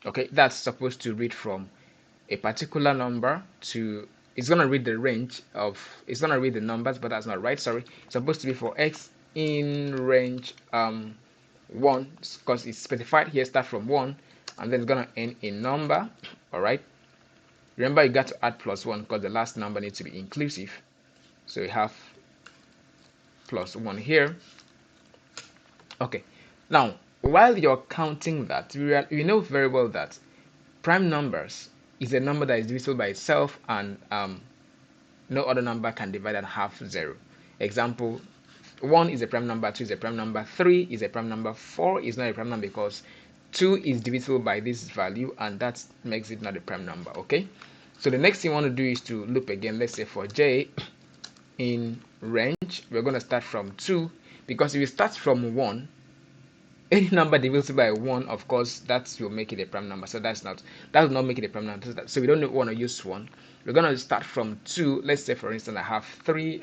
Okay, that's supposed to read from a particular number to, it's going to read the range of, it's going to read the numbers, but that's not right. Sorry, it's supposed to be for x in range 1, because it's specified here, start from 1, and then it's going to end in number. All right, remember you got to add +1 because the last number needs to be inclusive, so you have +1 here. Okay, now while you're counting that, we know very well that prime numbers is a number that is divisible by itself, and no other number can divide and have 0. Example, 1 is a prime number, 2 is a prime number, 3 is a prime number, 4 is not a prime number because 2 is divisible by this value, and that makes it not a prime number. Okay, so the next thing you want to do is to loop again. Let's say for j in range, we're going to start from 2, because if you start from 1, any number divisible by 1, of course, that will make it a prime number. So that will not make it a prime number. So we don't want to use 1. We're going to start from 2. Let's say, for instance, I have 3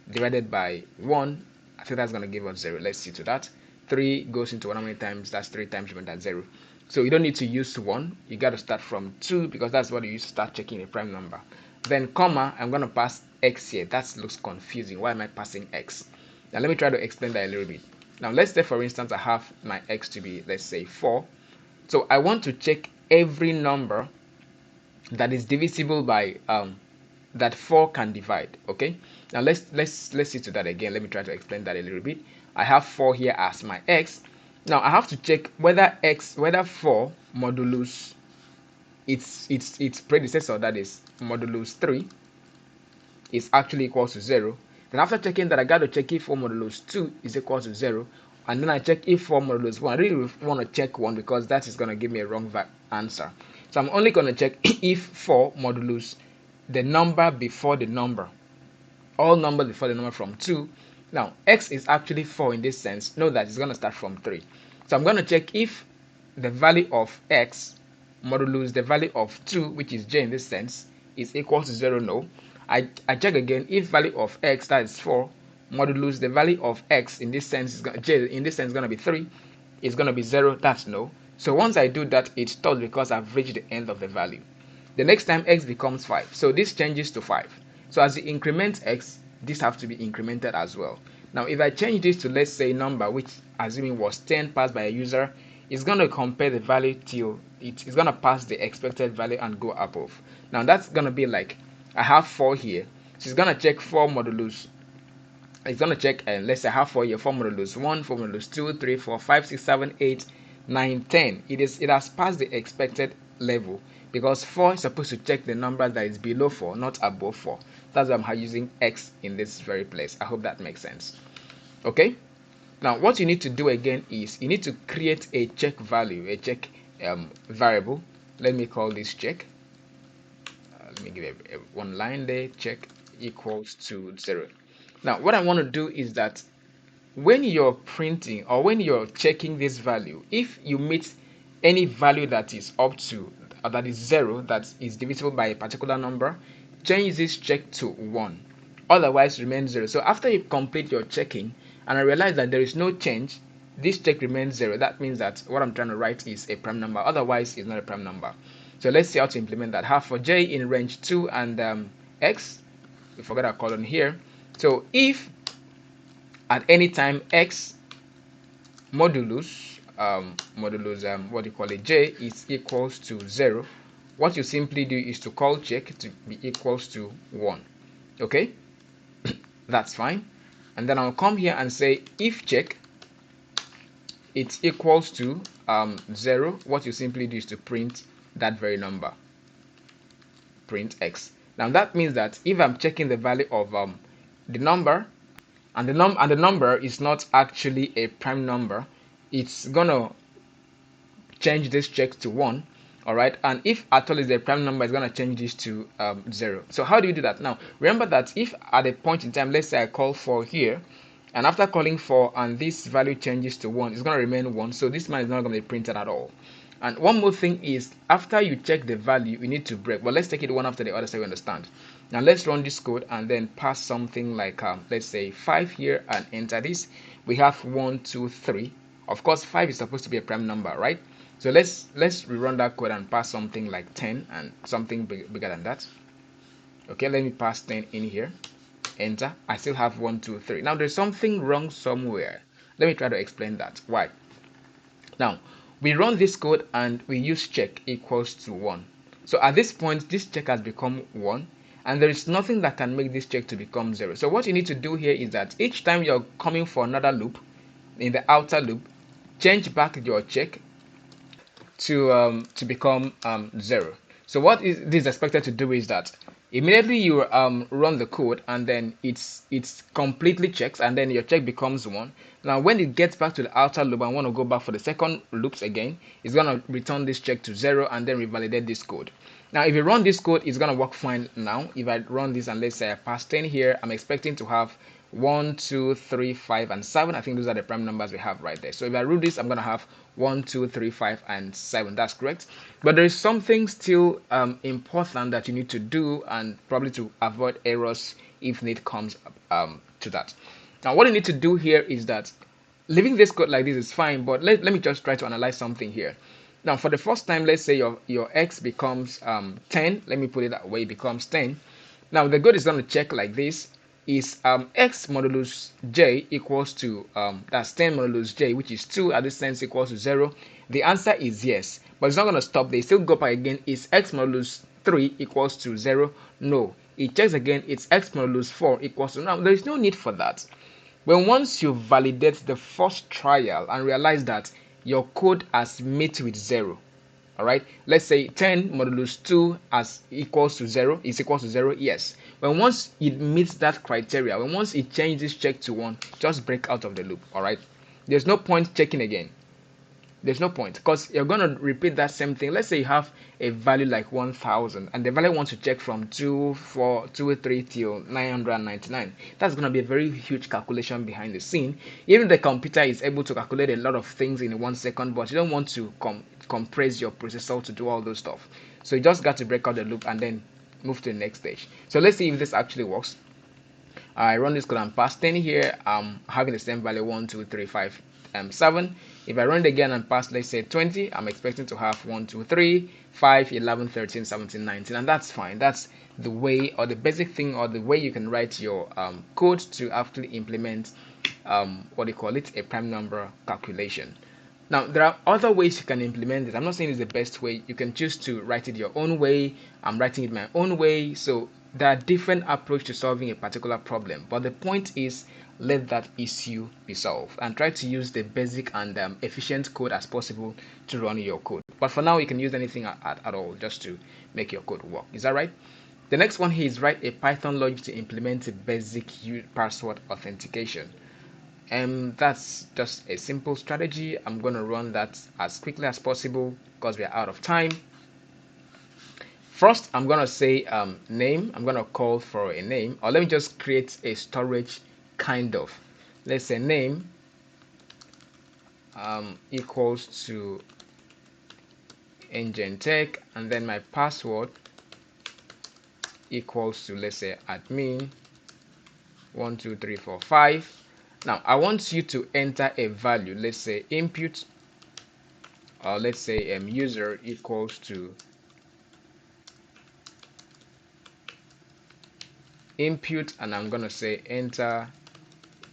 divided by 1. I think that's going to give us 0. Let's see to that. 3 goes into 1 how many times? That's 3 times, but that's 0. So you don't need to use 1. You got to start from 2, because that's what you use to start checking a prime number. Then comma, I'm going to pass x here. That looks confusing. Why am I passing x? Now let me try to explain that a little bit. Now let's say, for instance, I have my x to be, let's say, 4. So I want to check every number that is divisible by that 4 can divide. Okay, now let's see to that again. Let me try to explain that a little bit. I have 4 here as my x. Now I have to check whether 4 modulus its predecessor, that is modulus 3, is actually equal to 0. Then after checking that, I got to check if 4 modulus 2 is equal to 0, and then I check if 4 modulus 1. I really want to check 1 because that is going to give me a wrong answer. So I'm only going to check if 4 modulus the number before the number, all numbers before the number from 2. Now x is actually 4 in this sense. Know that it's going to start from 3. So I'm going to check if the value of x modulus the value of 2, which is j in this sense, is equal to 0. No. I check again if value of x, that is 4, modulus the value of x in this sense is j in this sense is going to be 3, is going to be 0. That's no. So once I do that, it stops because I've reached the end of the value. The next time x becomes 5, so this changes to 5. So as you increment x, this have to be incremented as well. Now if I change this to, let's say, number which assuming was 10 passed by a user, it's going to compare the value till it's going to pass the expected value and go above. Now that's going to be like, I have 4 here, so it's going to check 4 modulus. It's going to check, and let's say I have 4 here, 4 modulus 1, 4 modulus 2, 3, 4, 5, 6, 7, 8, 9, 10. It has passed the expected level because 4 is supposed to check the number that is below 4, not above 4. That's why I'm using x in this very place. I hope that makes sense. Okay, now what you need to do again is you need to create a check value, a check variable. Let me call this check. Let me give a one line there, check equals to 0. Now what I want to do is that when you're printing or when you're checking this value, if you meet any value that is up to or that is 0, that is divisible by a particular number, change this check to 1, otherwise remain 0. So after you complete your checking and I realize that there is no change, this check remains 0. That means that what I'm trying to write is a prime number, otherwise it's not a prime number. So let's see how to implement that. Have for j in range 2 and x, we forgot our colon here. So if at any time x modulus what do you call it, j is equals to 0, what you simply do is to call check to be equals to 1. Okay, that's fine. And then I'll come here and say if check it's equals to 0, what you simply do is to print that very number, print x. Now that means that if I'm checking the value of the number and the number is not actually a prime number, it's gonna change this check to 1. All right, and if at all is a prime number, it's gonna change this to 0. So how do you do that? Now remember that if at a point in time, let's say I call 4 here, and after calling 4 and this value changes to 1, it's gonna remain 1. So this man is not gonna be printed at all. And one more thing is, after you check the value, you need to break. Well, let's take it one after the other so you understand. Now let's run this code and then pass something like let's say 5 here and enter this. We have 1, 2, 3. Of course 5 is supposed to be a prime number, right? So let's rerun that code and pass something like 10 and something bigger than that. Okay, let me pass 10 in here, enter. I still have 1, 2, 3. Now there's something wrong somewhere. Let me try to explain that. Why? Now we run this code and we use check equals to 1. So at this point this check has become 1 and there is nothing that can make this check to become 0. So what you need to do here is that each time you're coming for another loop in the outer loop, change back your check to become 0. So what is this expected to do is that immediately you run the code and then it's completely checks and then your check becomes 1. Now when it gets back to the outer loop and want to go back for the second loops again, it's going to return this check to 0 and then revalidate this code. Now if you run this code, it's going to work fine. Now if I run this and let's say I pass 10 here, I'm expecting to have 1, 2, 3, 5, and 7. I think those are the prime numbers we have right there. So if I rule this, I'm going to have 1, 2, 3, 5, and 7. That's correct. But there is something still important that you need to do, and probably to avoid errors if need comes to that. Now what you need to do here is that leaving this code like this is fine, but let me just try to analyze something here. Now for the first time, let's say your x becomes 10. Let me put it that way, it becomes 10. Now the code is going to check like this. Is x modulus j equals to that's 10 modulus j, which is 2 at this sense equals to 0, The answer is yes, but it's not going to stop there. Still go back again. Is x modulus 3 equals to 0? No. It checks again. It's x modulus 4 equals to... Now, there is no need for that. When once you validate the first trial and realize that your code has met with 0, all right, let's say 10 modulus 2 as equals to 0 is equals to 0. Yes, when once it meets that criteria, when once it changes check to 1, just break out of the loop. All right, there's no point checking again. There's no point, because you're going to repeat that same thing. Let's say you have a value like 1000 and the value wants to check from 243 till 999. That's going to be a very huge calculation behind the scene. Even the computer is able to calculate a lot of things in 1 second, but you don't want to compress your processor to do all those stuff. So you just got to break out the loop and then move to the next stage. So let's see if this actually works. I run this code and pass 10 here. I'm having the same value 1 2 3 5 7. If I run it again and pass, let's say 20, I'm expecting to have 1 2 3 5 11 13 17 19, and that's fine. That's the way, or the basic thing, or the way you can write your code to actually implement what they call it, a prime number calculation. Now, there are other ways you can implement it. I'm not saying it's the best way. You can choose to write it your own way. I'm writing it my own way. So there are different approaches to solving a particular problem. But the point is, let that issue be solved and try to use the basic and efficient code as possible to run your code. But for now, you can use anything at all just to make your code work. Is that right? The next one here is write a Python logic to implement a basic password authentication. That's just a simple strategy. I'm going to run that as quickly as possible because we are out of time. First, I'm going to say name. I'm going to call for a name, or let me just create a storage kind of. Let's say name equals to EnGentech, and then my password equals to, let's say, admin 12345. Now I want you to enter a value. Let's say input, or let's say user equals to input, and I'm gonna say enter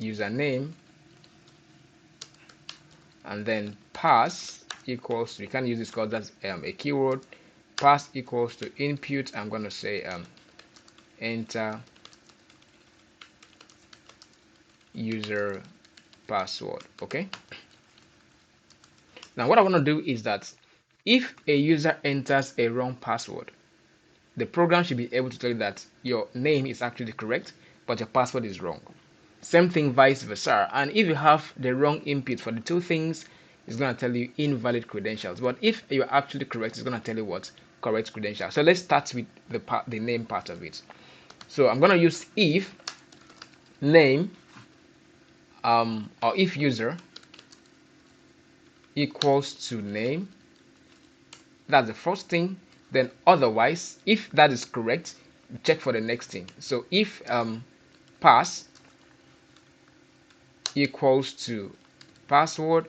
username, and then pass equals to, you can use this because that's a keyword. Pass equals to input. I'm gonna say enter user password. Okay, now what I want to do is that if a user enters a wrong password, the program should be able to tell you that your name is actually correct but your password is wrong. Same thing vice versa. And if you have the wrong input for the two things, it's going to tell you invalid credentials. But if you're actually correct, it's going to tell you what correct credentials. So let's start with the name part of it. So I'm going to use if name or if user equals to name. That's the first thing. Then otherwise, if that is correct, check for the next thing. So if pass equals to password,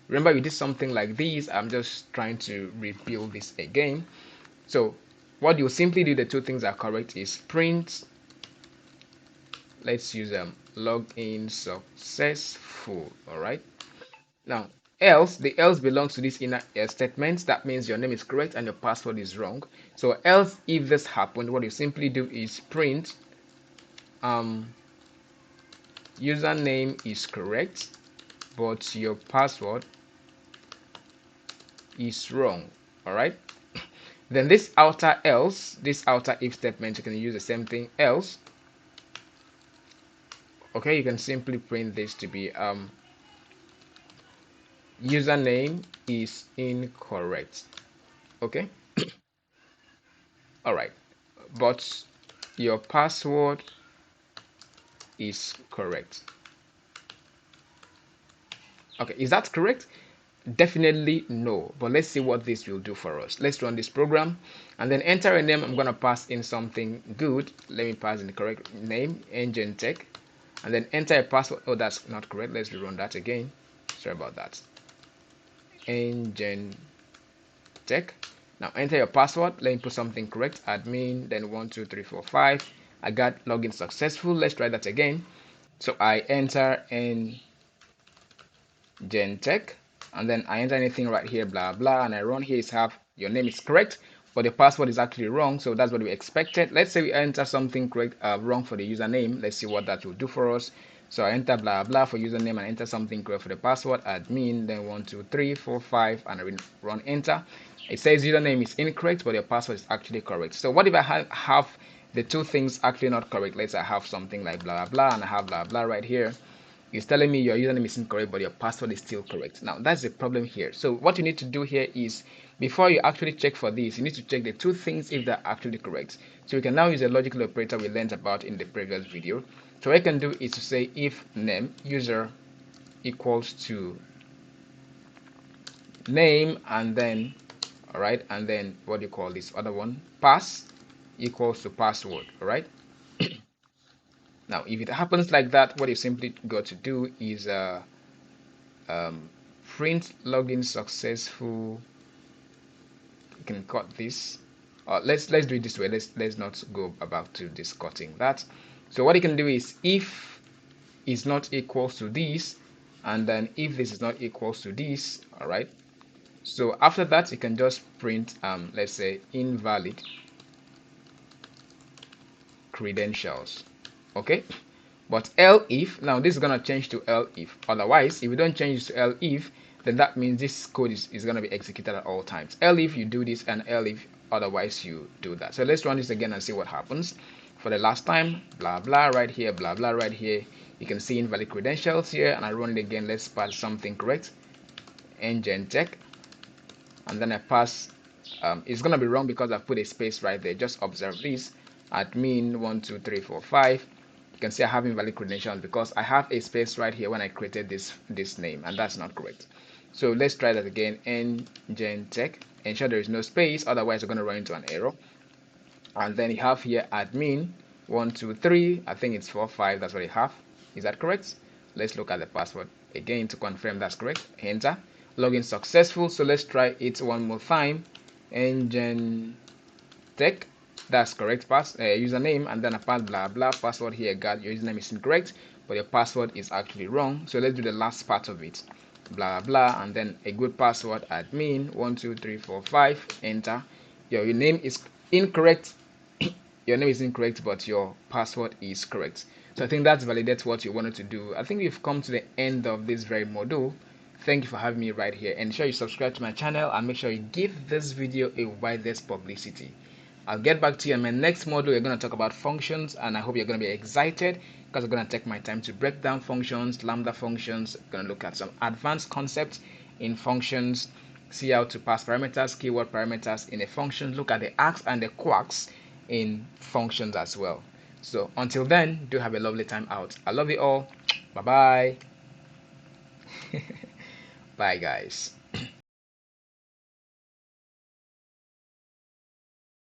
remember we did something like this. I'm just trying to rebuild this again. So what you simply do, the two things are correct, is print, let's use login successful. All right, now else, the else belongs to this inner statement. That means your name is correct and your password is wrong. So else, if this happened, what you simply do is print username is correct but your password is wrong. All right, then this outer else, this outer if statement, you can use the same thing, else. Okay, you can simply print this to be username is incorrect. Okay, all right, but your password is correct. Okay, is that correct? Definitely no, but let's see what this will do for us. Let's run this program and then enter a name. I'm going to pass in something good. Let me pass in the correct name, EnGentech, and then enter a password. Oh, that's not correct. Let's rerun that again. Sorry about that. EnGentech. Now enter your password. Let me put something correct, admin, then 12345. I got login successful. Let's try that again. So I enter EnGentech, and then I enter anything right here, blah blah, and I run here. Is have your name is correct, but the password is actually wrong. So that's what we expected. Let's say we enter something correct, wrong for the username. Let's see what that will do for us. So I enter blah blah for username and enter something correct for the password, admin, then 1 2 3 4 5, and I run enter. It says username is incorrect, but your password is actually correct. So what if I have the two things actually not correct? Let's say I have something like blah blah and I have blah blah right here. It's telling me your username is incorrect, but your password is still correct. Now that's the problem here. So what you need to do here is, before you actually check for this, you need to check the two things if they're actually correct. So we can now use a logical operator we learned about in the previous video. So what I can do is to say if name user equals to name, and then all right, and then what do you call this other one, pass equals to password. All right. Now if it happens like that, what you simply got to do is print login successful. You can cut this. Let's do it this way. Let's not go about to this cutting that. So what you can do is if is not equals to this, and then if this is not equals to this, all right. So after that, you can just print let's say invalid credentials. Okay. But elif, now this is going to change to elif. Otherwise, if you don't change it to elif, then that means this code is going to be executed at all times. Elif, you do this, and elif, otherwise you do that. So let's run this again and see what happens. For the last time, blah blah right here, blah blah right here. You can see invalid credentials here, and I run it again. Let's pass something correct. EnGentech, and then I pass. It's going to be wrong because I put a space right there. Just observe this. Admin 1 2 3 4 5. You can see I have invalid credentials because I have a space right here when I created this name, and that's not correct. So let's try that again. EnGentech, ensure there is no space, otherwise we're going to run into an error. And then you have here admin 1 2 3. I think it's 4 5. That's what you have. Is that correct? Let's look at the password again to confirm that's correct. Enter. Login successful. So let's try it one more time. EnGentech, that's correct. Username, and then a pass blah blah password here. Got your username is incorrect, but your password is actually wrong. So let's do the last part of it. Blah blah, and then a good password, admin 1 2 3 4 5. Enter. Your name is incorrect. Your name is incorrect, but your password is correct. So I think that's validates what you wanted to do. I think we've come to the end of this very module. Thank you for having me right here, and sure you subscribe to my channel and make sure you give this video a widest publicity. I'll get back to you in my next module. We're going to talk about functions, and I hope you're going to be excited because I'm going to take my time to break down functions, lambda functions. I'm going to look at some advanced concepts in functions, see how to pass parameters, keyword parameters in a function, look at the args and the kwargs in functions as well. So until then, do have a lovely time out. I love you all. Bye bye. Bye guys.